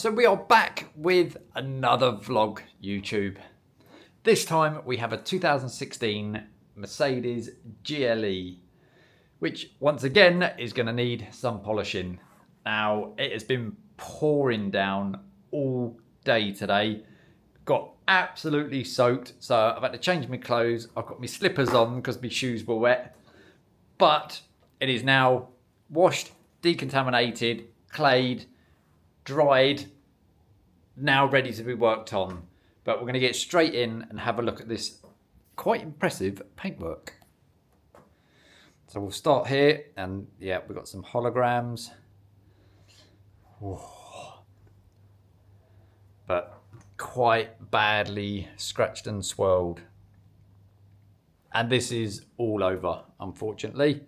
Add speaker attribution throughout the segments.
Speaker 1: So we are back with another vlog YouTube. This time we have a 2016 Mercedes GLE, which once again is going to need some polishing. Now it has been pouring down all day today. Got absolutely soaked, so I've had to change my clothes. I've got my slippers on because my shoes were wet. But it is now washed, decontaminated, clayed, dried, now ready to be worked on. But we're going to get straight in and have a look at this quite impressive paintwork. So we'll start here, and yeah, we've got some holograms. Whoa. But quite badly scratched and swirled. And this is all over, unfortunately.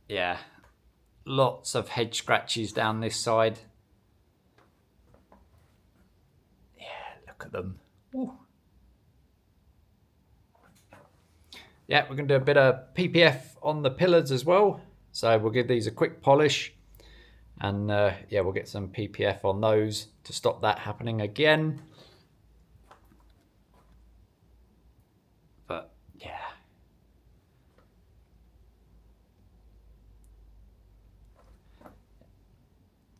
Speaker 1: Yeah, lots of head scratches down this side. Yeah, look at them. Ooh. Yeah, we're going to do a bit of PPF on the pillars as well. So we'll give these a quick polish. And yeah, we'll get some PPF on those to stop that happening again. But yeah.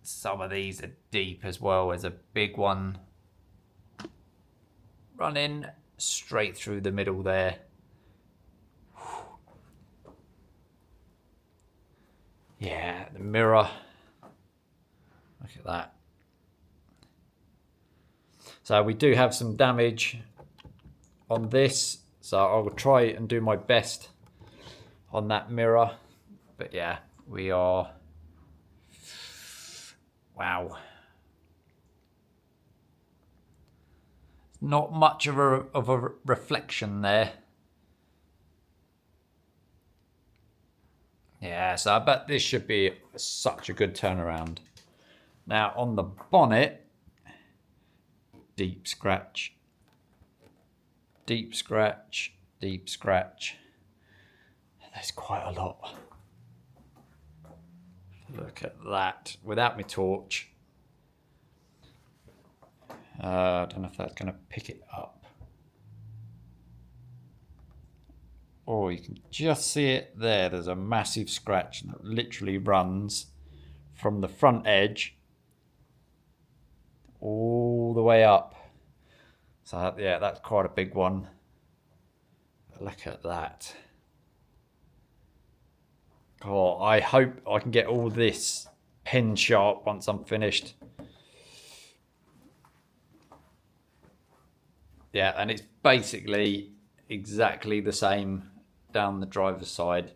Speaker 1: Some of these are deep as well. There's a big one running straight through the middle there. Yeah, the mirror. Look at that. So we do have some damage on this. So I will try and do my best on that mirror. But yeah, we are... Wow. Not much of a reflection there. Yeah, so I bet this should be such a good turnaround. Now on the bonnet, deep scratch, deep scratch, deep scratch. There's quite a lot. Look at that, without my torch. I don't know if that's going to pick it up. Oh, you can just see it there. There's a massive scratch that literally runs from the front edge all the way up. So yeah, that's quite a big one. Look at that. Oh, I hope I can get all this pen sharp once I'm finished. Yeah, and it's basically exactly the same down the driver's side.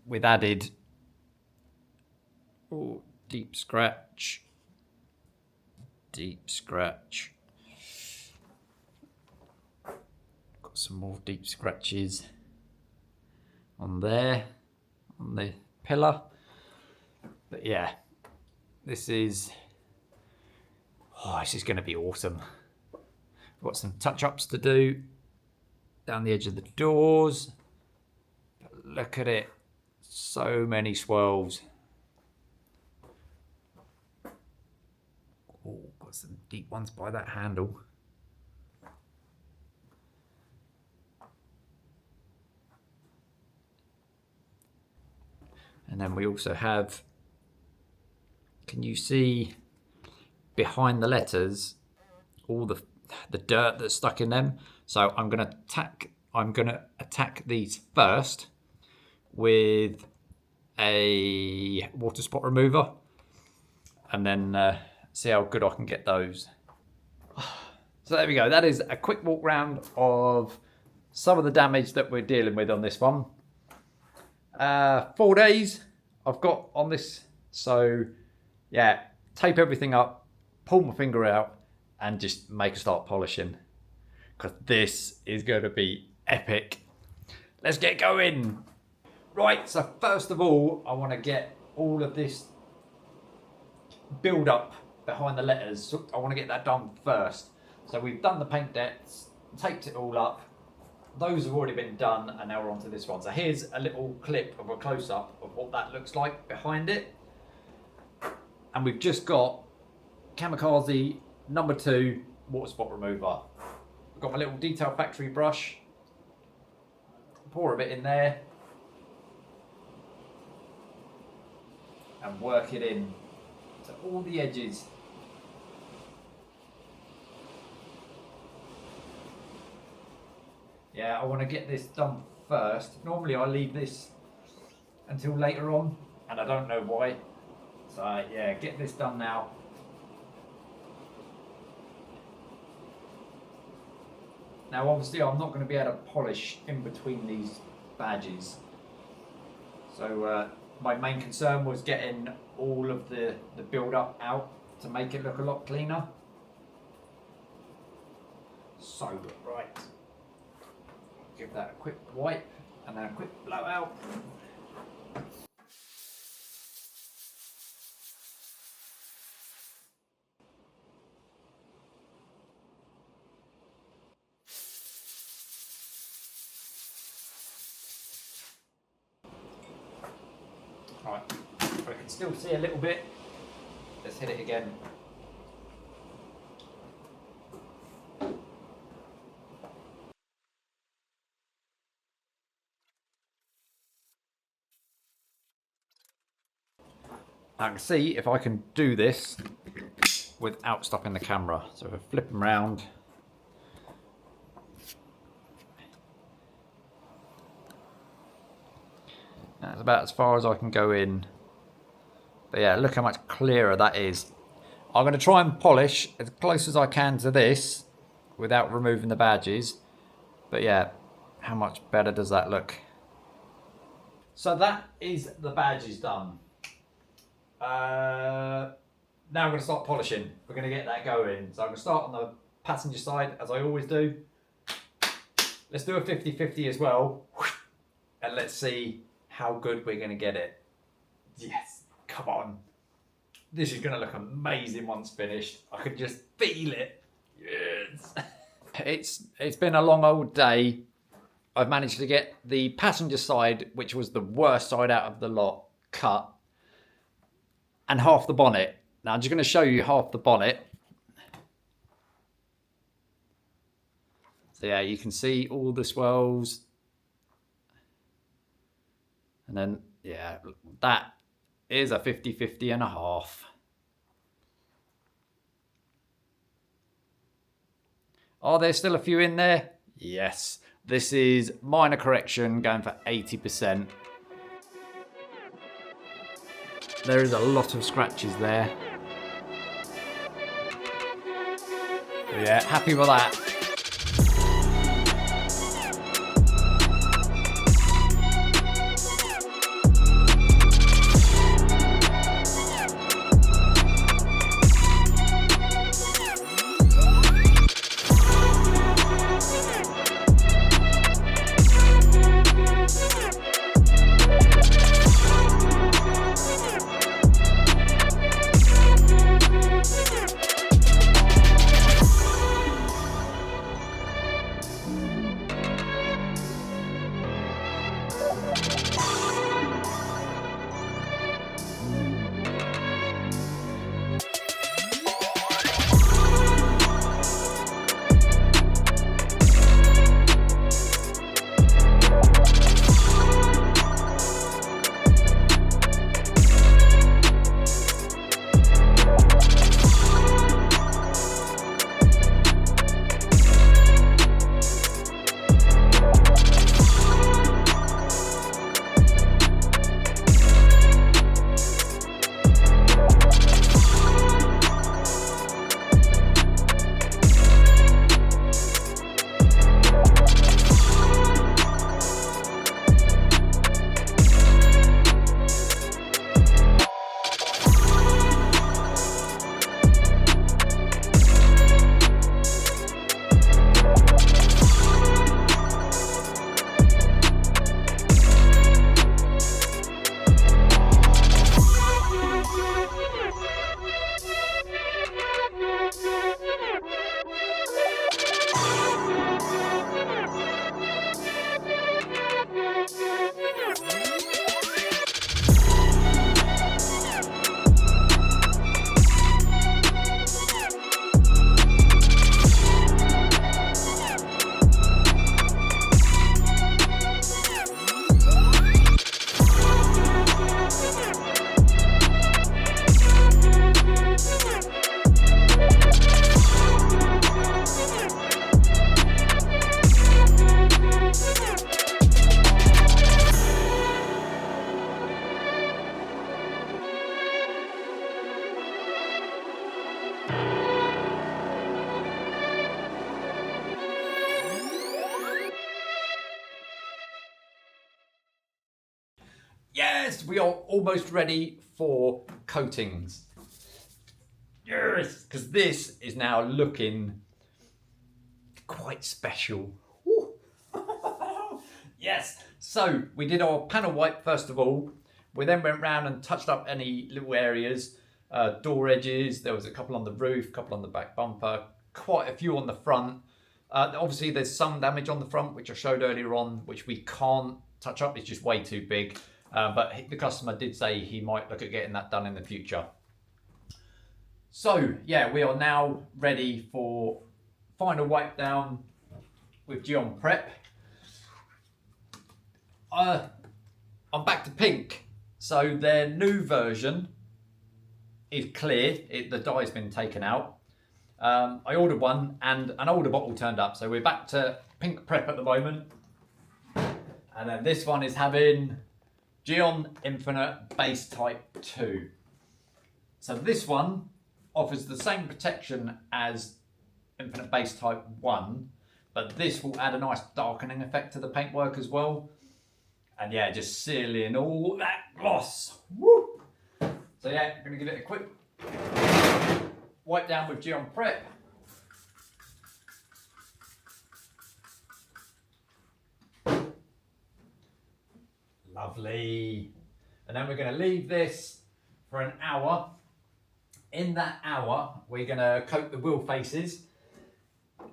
Speaker 1: We've added deep scratch, deep scratch. Got some more deep scratches on there, on the pillar. But yeah, this is going to be awesome. Got some touch-ups to do down the edge of the doors. But look at it, so many swirls. Oh, got some deep ones by that handle. And then we also have, can you see behind the letters all the dirt that's stuck in them? So I'm going to attack these first with a water spot remover, and then see how good I can get those. So there we go. That is a quick walk round of some of the damage that we're dealing with on this one. 4 days I've got on this, so yeah, tape everything up, pull my finger out, and just make a start polishing, because this is going to be epic. Let's get going. Right, so first of all, I want to get all of this build up behind the letters. So I want to get that done first. So we've done the paint depths, taped it all up. Those have already been done, and now we're on to this one. So here's a little clip of a close-up of what that looks like behind it. And we've just got Kamikaze number 2 water spot remover. I've got my little Detail Factory brush. Pour a bit in there. And work it in to all the edges. Yeah, I want to get this done first. Normally I leave this until later on, and I don't know why. So yeah, get this done now. Now obviously I'm not going to be able to polish in between these badges. So my main concern was getting all of the build up out to make it look a lot cleaner. So right, give that a quick wipe and then a quick blowout. Right, I can still see a little bit. Let's hit it again. I can see if I can do this without stopping the camera. So if I flip them around. That's about as far as I can go in. But yeah, look how much clearer that is. I'm going to try and polish as close as I can to this without removing the badges. But yeah, how much better does that look? So that is the badges done. Now I'm going to start polishing. We're going to get that going. So I'm going to start on the passenger side as I always do. Let's do a 50-50 as well. And let's see how good we're going to get it. Yes, come on. This is going to look amazing once finished. I can just feel it. Yes. It's been a long old day. I've managed to get the passenger side, which was the worst side out of the lot, cut. And half the bonnet. Now I'm just going to show you half the bonnet. So yeah, you can see all the swirls. And then, yeah, that is a 50-50 and a half. Are there still a few in there? Yes. This is minor correction going for 80%. There is a lot of scratches there. Yeah, happy with that. Yes, we are almost ready for coatings. Yes, because this is now looking quite special. Yes, so we did our panel wipe first of all. We then went round and touched up any little areas, door edges. There was a couple on the roof, a couple on the back bumper, quite a few on the front. Obviously there's some damage on the front, which I showed earlier on, which we can't touch up. It's just way too big. But the customer did say he might look at getting that done in the future. So yeah, we are now ready for final wipe down with Gyeon Prep. I'm back to pink. So their new version is clear. The dye's been taken out. I ordered one and an older bottle turned up. So we're back to pink Prep at the moment. And then this one is having Gyeon Infinite Base Type 2. So this one offers the same protection as Infinite Base Type 1, but this will add a nice darkening effect to the paintwork as well. And yeah, just seal in all that gloss. Woo! So yeah, I'm going to give it a quick wipe down with Gyeon Prep. Lovely. And then we're going to leave this for an hour. In that hour, we're going to coat the wheel faces.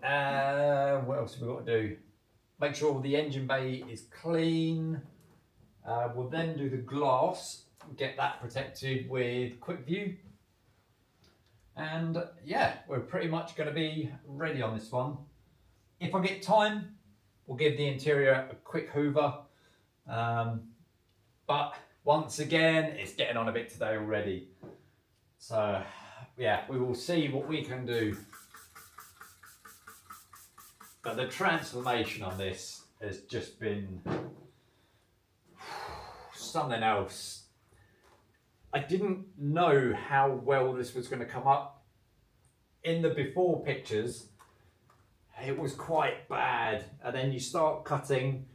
Speaker 1: What else have we got to do? Make sure the engine bay is clean. We'll then do the glass, get that protected with quick view. And yeah, we're pretty much going to be ready on this one. If I get time, we'll give the interior a quick hoover. But once again, it's getting on a bit today already. So yeah, we will see what we can do. But the transformation on this has just been something else. I didn't know how well this was going to come up. In the before pictures, it was quite bad. And then you start cutting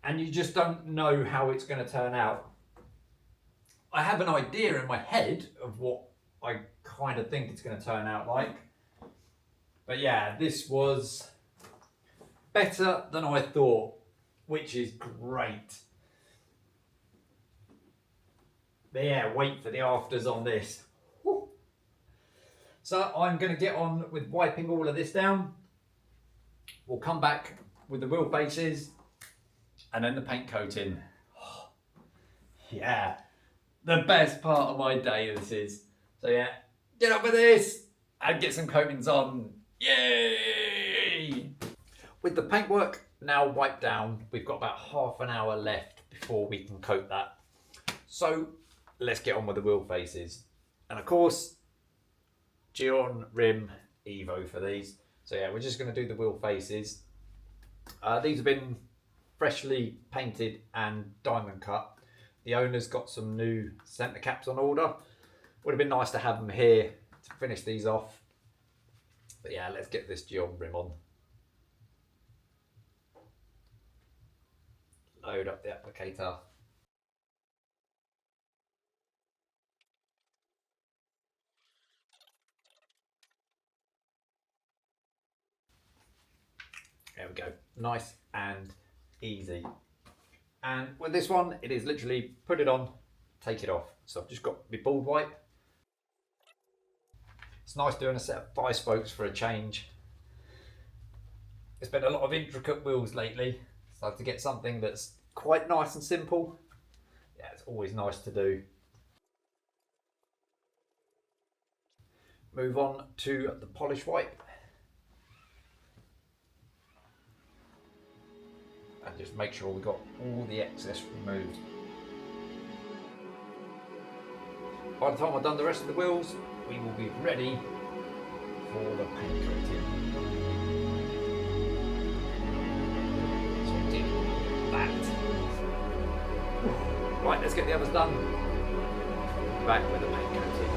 Speaker 1: and you just don't know how it's going to turn out. I have an idea in my head of what I kind of think it's going to turn out like. But yeah, this was better than I thought, which is great. But yeah, wait for the afters on this. Woo. So I'm going to get on with wiping all of this down. We'll come back with the wheel faces and then the paint coating. Yeah, the best part of my day this is. So yeah, get up with this and get some coatings on. Yay! With the paintwork now wiped down, we've got about half an hour left before we can coat that. So let's get on with the wheel faces. And of course, Gyeon Rim Evo for these. So yeah, we're just going to do the wheel faces. These have been freshly painted and diamond cut. The owner's got some new centre caps on order. Would have been nice to have them here to finish these off. But yeah, let's get this Gyeon Rim on. Load up the applicator. There we go. Nice and easy. And with this one, it is literally put it on, take it off. So I've just got my bald wipe. It's nice doing a set of 5 spokes for a change. It's been a lot of intricate wheels lately, so to get something that's quite nice and simple, yeah, it's always nice to do. Move on to the polish wipe. And just make sure we've got all the excess removed. By the time I've done the rest of the wheels, we will be ready for the paint coating. So we did that. Right, let's get the others done. Back with the paint coating.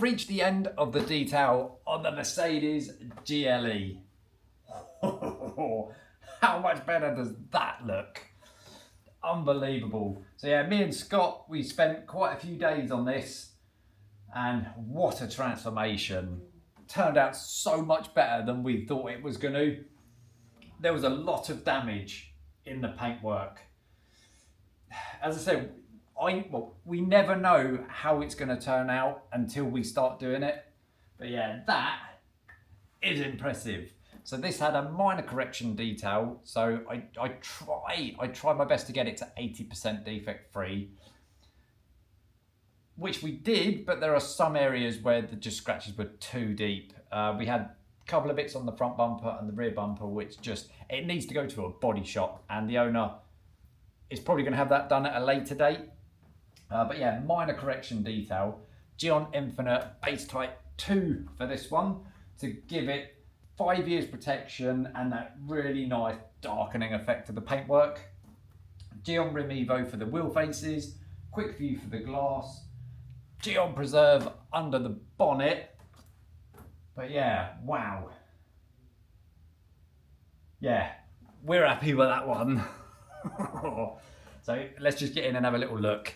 Speaker 1: have reached the end of the detail on the Mercedes GLE. How much better does that look? Unbelievable. So yeah, me and Scott, we spent quite a few days on this, and what a transformation. Turned out so much better than we thought it was going to. There was a lot of damage in the paintwork. As I said, we never know how it's going to turn out until we start doing it. But yeah, that is impressive. So this had a minor correction detail. So I try my best to get it to 80% defect free, which we did, but there are some areas where the scratches were too deep. We had a couple of bits on the front bumper and the rear bumper, which it needs to go to a body shop, and the owner is probably going to have that done at a later date. But yeah, minor correction detail. Gyeon Infinite Base Type 2 for this one to give it 5 years protection and that really nice darkening effect of the paintwork. Gyeon Rim Evo for the wheel faces, Quick View for the glass, Gyeon Preserve under the bonnet. But yeah, wow. Yeah, we're happy with that one. So let's just get in and have a little look.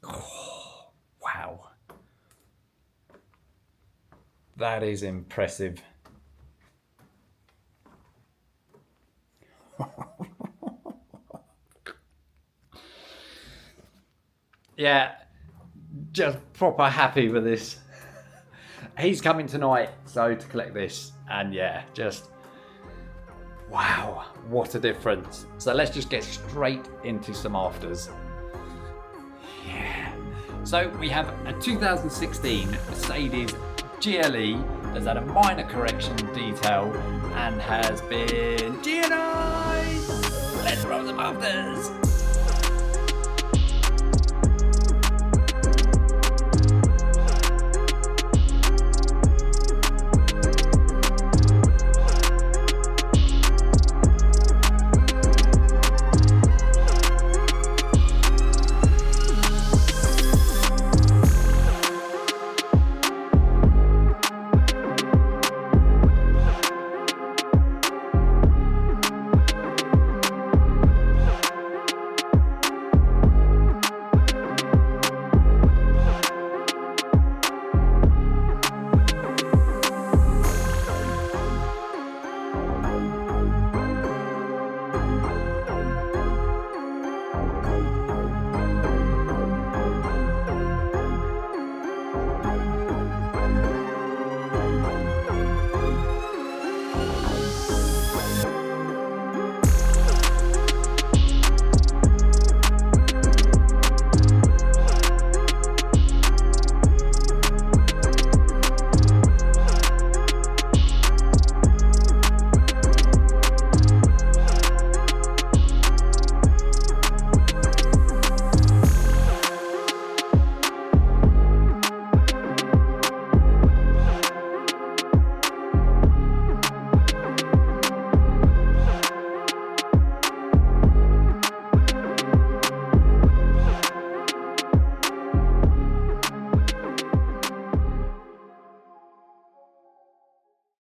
Speaker 1: Oh, wow. That is impressive. Yeah, just proper happy with this. He's coming tonight, so to collect this, and yeah, just wow, what a difference. So let's just get straight into some afters. Yeah. So we have a 2016 Mercedes GLE that's had a minor correction detail and has been GNI'd. Let's roll some afters.